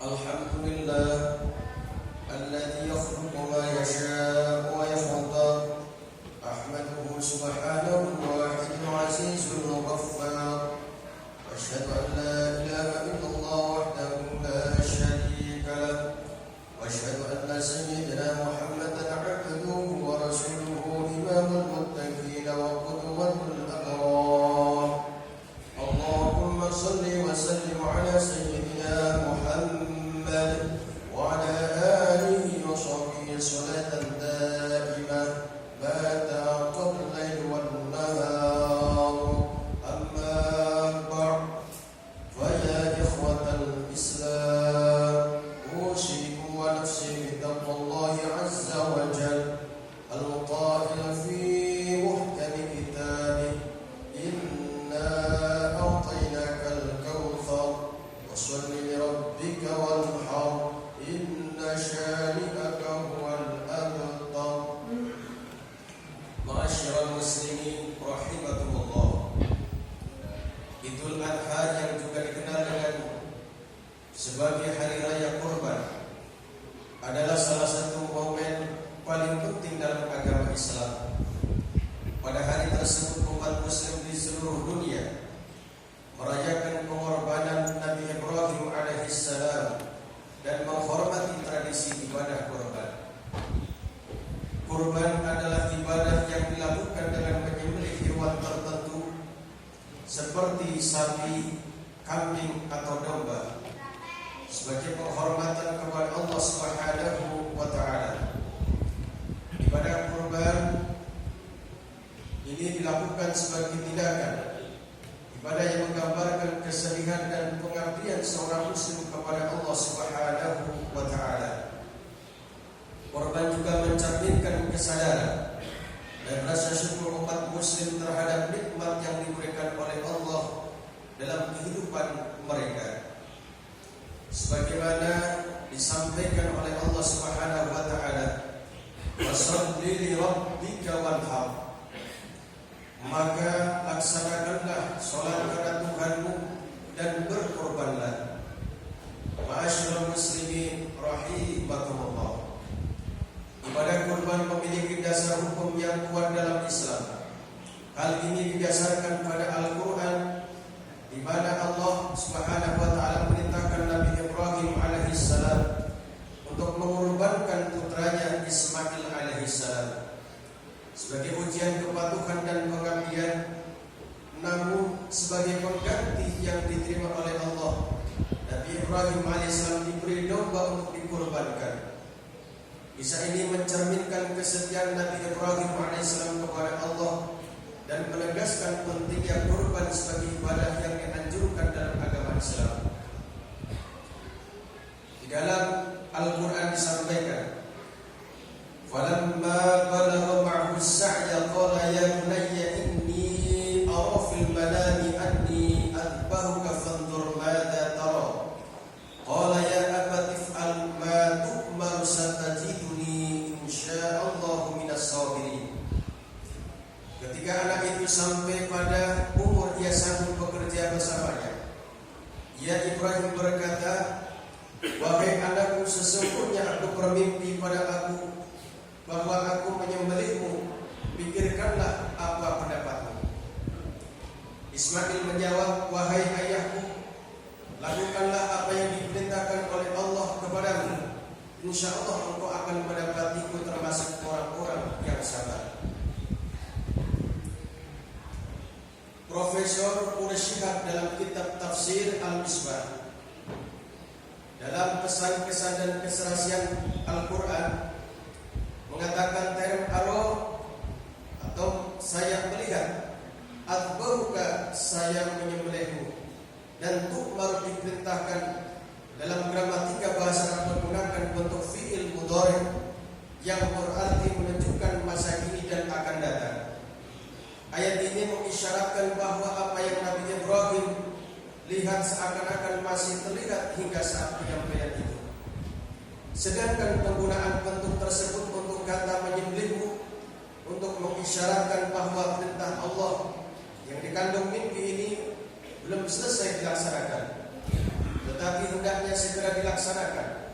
Alhamdulillah alladzi yakhluqu ma yasha'u wa yakhtar. Ahmaduhu subhanahu al-wahidul azizul ghaffar. Asyhadu an la ilaha illallah wahdahu la syarika lah. Wa asyhadu anna sayyidina Muhammadan 'abduhu wa rasuluhu imamul muttaqin wa qudwatul abrar. Allahumma shalli wa sallim ala sayyidina Muhammad وعلى آله وصحبه صلاة دائمة ما تعاقب الليل والنهار. أما بعد فيا إخوة الإسلام أوصيكم ونفسي بتقوى الله عز وجل القائل في محكم كتابه إنا أعطيناك الكوثر وصل لربك وانحر إن شانئك هو الأبتر. Ma'asyiral muslimin rahimakumullah. Idul Adha yang juga dikenal dengan sebagai hari raya kurban adalah salah satu momen paling penting dalam agama Islam. Pada hari tersebut umat muslim di seluruh dunia merayakan pengorbanan Nabi Ibrahim alaihissalam dan menghormati tradisi ibadah kurban. Kurban adalah ibadah yang dilakukan dengan menyembelih hewan tertentu seperti sapi, kambing atau domba sebagai penghormatan kepada Allah Subhanahu wa taala. Ibadah kurban ini dilakukan sebagai tindakan ibadah yang menggambarkan kesedihan dan pengabdian seorang muslim kepada Allah Subhanahu wa taala. Korban juga mencerminkan kesadaran dan rasa syukur umat muslim terhadap nikmat yang diberikan oleh Allah dalam kehidupan mereka. Sebagaimana disampaikan oleh Allah Subhanahu wa taala, "Washolli li rabbika wanhar." Maka laksanakanlah sholat kepada Tuhanmu dan berkorbanlah. Ma'asyiral muslimin rahimakumullah. Ibadah kurban memiliki dasar hukum yang kuat dalam Islam. Hal ini didasarkan pada Al-Quran, di mana Allah Subhanahu wa taala perintahkan Nabi Ibrahim alaihissalam untuk mengorbankan putranya Ismail alaihissalam sebagai ujian kepatuhan dan pengabdian, namun sebagai pengganti yang diterima oleh Allah, Nabi Ibrahim alaihissalam diberi domba untuk dikurbankan. Kisah ini mencerminkan kesetiaan Nabi Ibrahim alaihissalam kepada Allah dan menegaskan pentingnya kurban sebagai ibadah yang dianjurkan dalam agama Islam. Di dalam Al-Quran disampaikan, "Falamma balagha ma'ahu as-sa'ya qala ya bunayya inni ara fil manami anni adbahuka fanzur madza tara." Qala ya abati if'al ma tu'mar satajiduni insyaallahu minas sabirin. Ketika anak itu sampai pada umur ia sanggup bekerja bersamanya, ya Ibrahim berkata, "Wahai anakku, sesungguhnya aku bermimpi pada aku bahwa aku menyembelihmu, pikirkanlah apa pendapatmu." Ismail menjawab, "Wahai ayahku, lakukanlah apa yang diperintahkan oleh Allah kepadamu. Insya Allah engkau akan mendapatiku termasuk orang-orang yang sabar." Profesor Quraisyihab dalam kitab Tafsir Al-Misbah dalam kesan-kesan dan keserasian Al-Quran mengatakan term aro atau saya melihat, adbaruka saya menyembelihmu, dan tu'mar diperintahkan dalam gramatika bahasa Arab menggunakan bentuk fi'il mudhari yang berarti menunjukkan masa kini dan akan datang. Ayat ini mengisyaratkan bahwa apa yang Nabi Ibrahim lihat seakan-akan masih terlihat hingga saat penyampaian itu. Sedangkan penggunaan bentuk tersebut untuk kata menyembelihmu untuk mengisyaratkan bahwa perintah Allah yang dikandung mimpi ini belum selesai dilaksanakan, tetapi hendaknya segera dilaksanakan.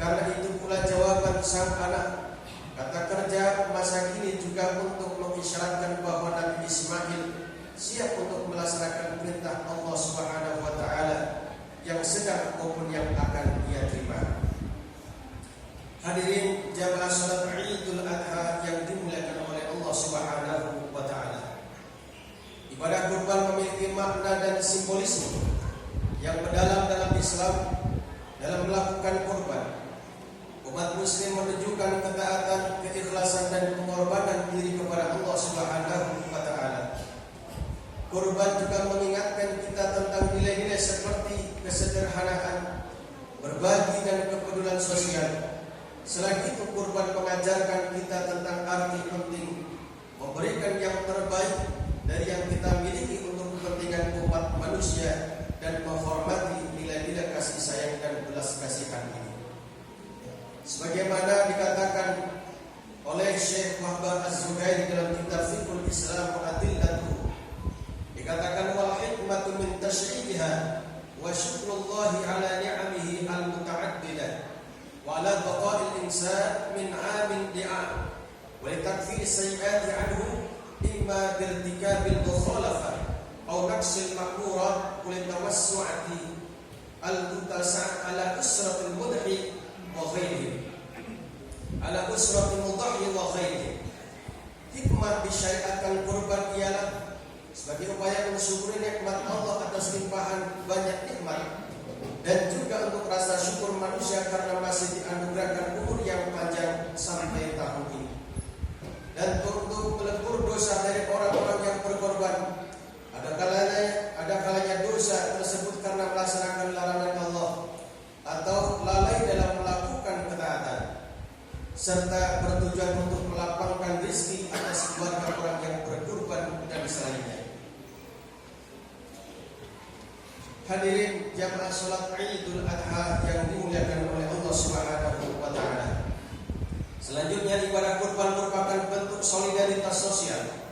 Karena itu pula jawaban sang anak kata kerja masa kini juga untuk mengisyaratkan bahwa Nabi Ismail siap untuk melaksanakan perintah Allah Subhanahu wa taala yang sedang maupun yang akan ia terima. Hadirin jamaah salat Idul Adha yang dimuliakan oleh Allah Subhanahu wa taala. Ibadah kurban memiliki makna dan simbolisme yang mendalam dalam Islam. Dalam melakukan kurban, umat muslim menunjukkan ketaatan, keikhlasan dan pengorbanan diri kepada Allah Subhanahu wa taala. Kurban juga mengingatkan kita tentang nilai-nilai seperti kesederhanaan, berbagi dan kepedulian sosial. Selain itu, kurban mengajarkan kita tentang arti penting memberikan yang terbaik dari yang kita miliki untuk kepentingan umat manusia dan menghormati nilai-nilai kasih sayang dan belas kasihan ini. Sebagaimana dikatakan oleh Syekh Wahbah Az-Zuhairi dalam kitab Fiqhul Islam wa Adillatuh, dikatakan wal hikmatu min tashri'iha wa syukrullahi ala ni'amihi al-muta'addidah wa ala baqa'il insan min 'amin li'am wa litakfir sayyi'ati 'anhu imma birtikabil mukhalafah aw naqsil ma'murat wa litawassu'ati al-mutasa'at ala usratil mudhi wa ghairihi ala usratil mudhi wa ghairihi. Hikmah disyariatkan kurban ialah sebagai upaya mensyukuri nikmat Allah atas limpahan banyak nikmat dan juga untuk rasa syukur manusia karena masih dianugerahkan umur yang panjang sampai tahun ini, dan untuk melebur dosa dari orang-orang yang berkorban. Ada kalanya dosa tersebut karena melaksanakan larangan Allah atau lalai dalam melakukan ketaatan, serta bertujuan untuk melapangkan rezeki atas keluarga orang yang berkorban dan selainnya. Hadirin jamaah salat Idul Adha yang dimuliakan oleh Allah Subhanahu wa taala. Selanjutnya, ibadah kurban merupakan bentuk solidaritas sosial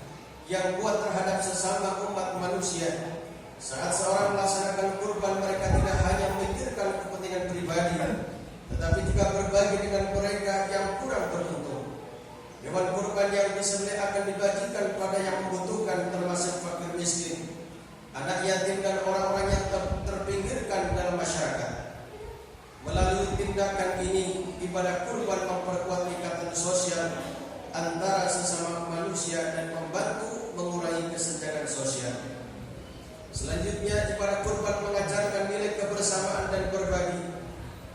yang kuat terhadap sesama umat manusia. Saat seorang melaksanakan kurban, mereka tidak hanya memikirkan kepentingan pribadi, tetapi juga berbagi dengan mereka yang kurang beruntung. Hewan kurban yang disembelih akan dibagikan kepada yang membutuhkan, termasuk fakir miskin, anak yatim dan orang-orang yang terpinggirkan dalam masyarakat. Melalui tindakan ini, ibadah kurban memperkuat ikatan sosial antara sesama manusia dan membantu mengurangi kesenjangan sosial. Selanjutnya, ibadah kurban mengajarkan nilai kebersamaan dan berbagi.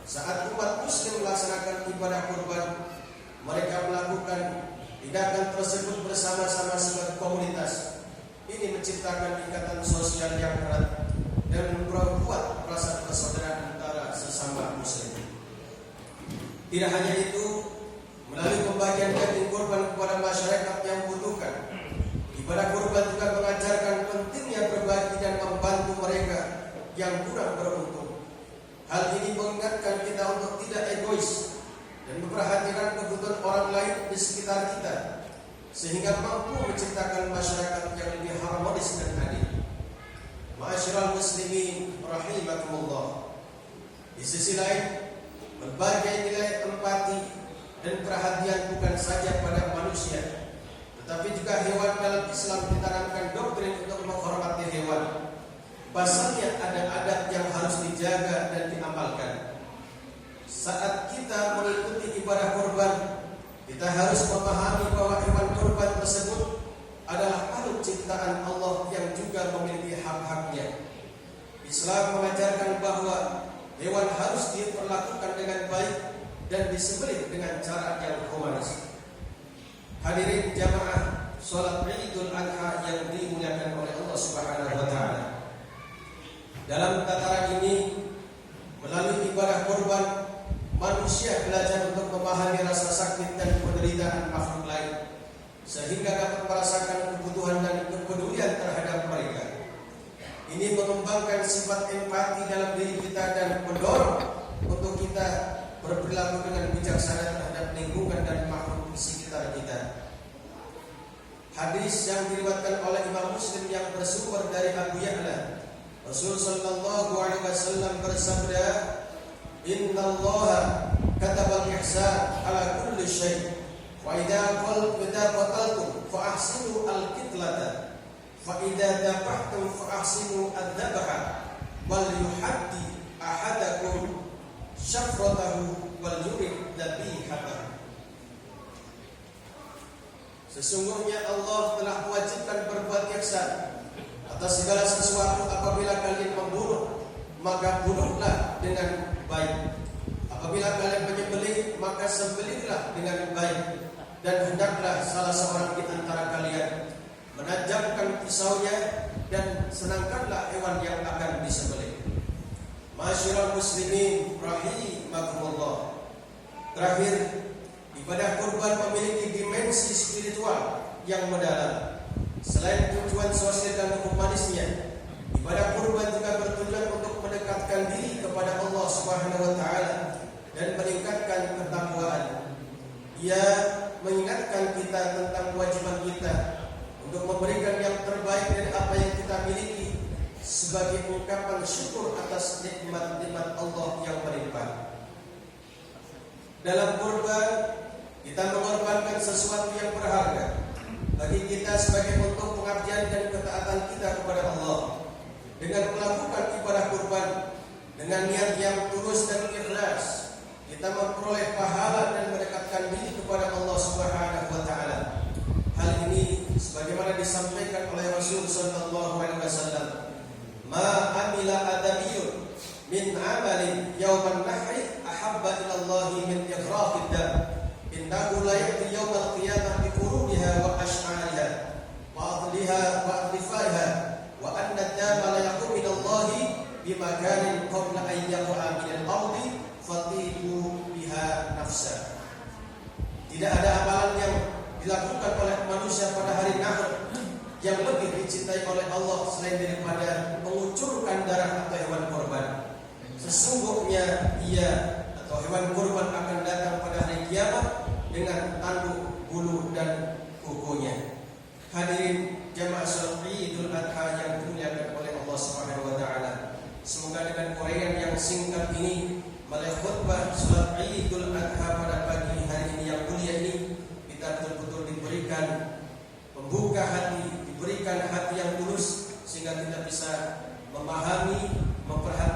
Saat umat muslim melaksanakan ibadah kurban, mereka melakukan tindakan tersebut bersama-sama sebagai komunitas. Ini menciptakan ikatan sosial yang erat dan memperkuat rasa persaudaraan antara sesama muslim. Tidak hanya itu, melalui pembagian daging kurban kepada masyarakat yang membutuhkan, ibadah kurban juga mengajarkan pentingnya berbagi dan membantu mereka yang kurang beruntung. Hal ini mengingatkan kita untuk tidak egois dan memperhatikan kebutuhan orang lain di sekitar kita, sehingga mampu menciptakan masyarakat yang lebih harmonis dan adil. Ma'asyiral muslimin rahimakumullah. Di sisi lain, berbagai nilai empati dan perhatian bukan saja pada manusia, tetapi juga hewan. Dalam Islam ditanamkan doktrin untuk menghormati hewan. Pasalnya ada adat yang harus dijaga dan diamalkan. Saat kita mengikuti ibadah kurban, kita harus memahami bahwa hewan kurban tersebut adalah makhluk ciptaan Allah yang juga memiliki hak-haknya. Islam mengajarkan bahwa hewan harus diperlakukan dengan baik dan disembelih dengan cara yang humanis. Hadirin jamaah salat Idul Adha yang dimuliakan oleh Allah Subhanahu wa taala. Dalam tataran ini, melalui ibadah kurban, manusia belajar untuk memahami rasa sakit dan penderitaan makhluk lain, sehingga dapat merasakan kebutuhan dan kepedulian terhadap mereka. Ini mengembangkan sifat empati dalam diri kita dan mendorong untuk kita berperilaku dengan bijaksana terhadap lingkungan dan makhluk di sekitar kita. Hadis yang diriwayatkan oleh Imam Muslim yang bersumber dari Abu Ya'la Rasul sallallahu alaihi wasallam bersabda, "Innallaha katabal ihsan ala kulli syai'. Wa idza qataltum fa ahsinu al-qitlata. Fa idza dabahtum fa ahsinu ad-dabha. Wal yuhaddi ahadakum syafratahu wal yurid dhabihatahu." Sesungguhnya Allah telah mewajibkan berbuat ihsan atas segala sesuatu. Apabila kalian membunuh, maka bunuhlah dengan baik. Apabila kalian menyembelih, maka sembelihlah dengan baik. Dan hendaklah salah seorang di antara kalian menajamkan pisaunya dan senangkanlah hewan yang akan disembelih. Ma'asyiral muslimin rahimakumullah. Terakhir, ibadah kurban memiliki dimensi spiritual yang mendalam. Selain tujuan sosial dan humanisnya, ibadah kurban juga bertujuan untuk mendekatkan diri kepada Allah Subhanahu wa taala dan meningkatkan ketakwaan. Ia mengingatkan kita tentang kewajiban kita untuk memberikan yang terbaik dari apa yang kita miliki sebagai ungkapan syukur atas nikmat-nikmat Allah yang melimpah. Dalam kurban, kita mengorbankan sesuatu yang berharga bagi kita sebagai bentuk pengabdian dan ketaatan kita kepada Allah. Dengan melakukan ibadah kurban dengan niat yang tulus dan ikhlas, kita memperoleh pahala dan mendekatkan diri kepada Allah Subhanahu wa taala. Hal ini sebagaimana disampaikan oleh Rasul sallallahu alaihi wasallam, "Ma amila adamiyun min amalin yauman nahri ahabba ila Allah min ighraqid dam. Innahu la ya'ti yaumal qiyamah bi qurubiha wa ash'ariha wa adliha wa adlifaiha wa anna ad-dama la yaqum ila Allah bi makanin qabla an yaqa min al-ardi fatihu biha nafsa." Tidak ada amalan yang dilakukan oleh manusia pada hari Nahr yang lebih dicintai oleh Allah selain daripada mengucurkan darah atau hewan korban. Sesungguhnya ia atau hewan kurban akan datang pada hari kiamat dengan tanduk, bulu dan kukunya. Hadirin jamaah salat Idul Adha yang dimuliakan oleh Allah Subhanahu wa taala. Semoga dengan uraian yang singkat ini, melalui khutbah salat Idul Adha pada pagi hari ini yang mulia ini, kita betul-betul diberikan membuka hati, diberikan hati yang tulus sehingga kita bisa memahami, memperhatikan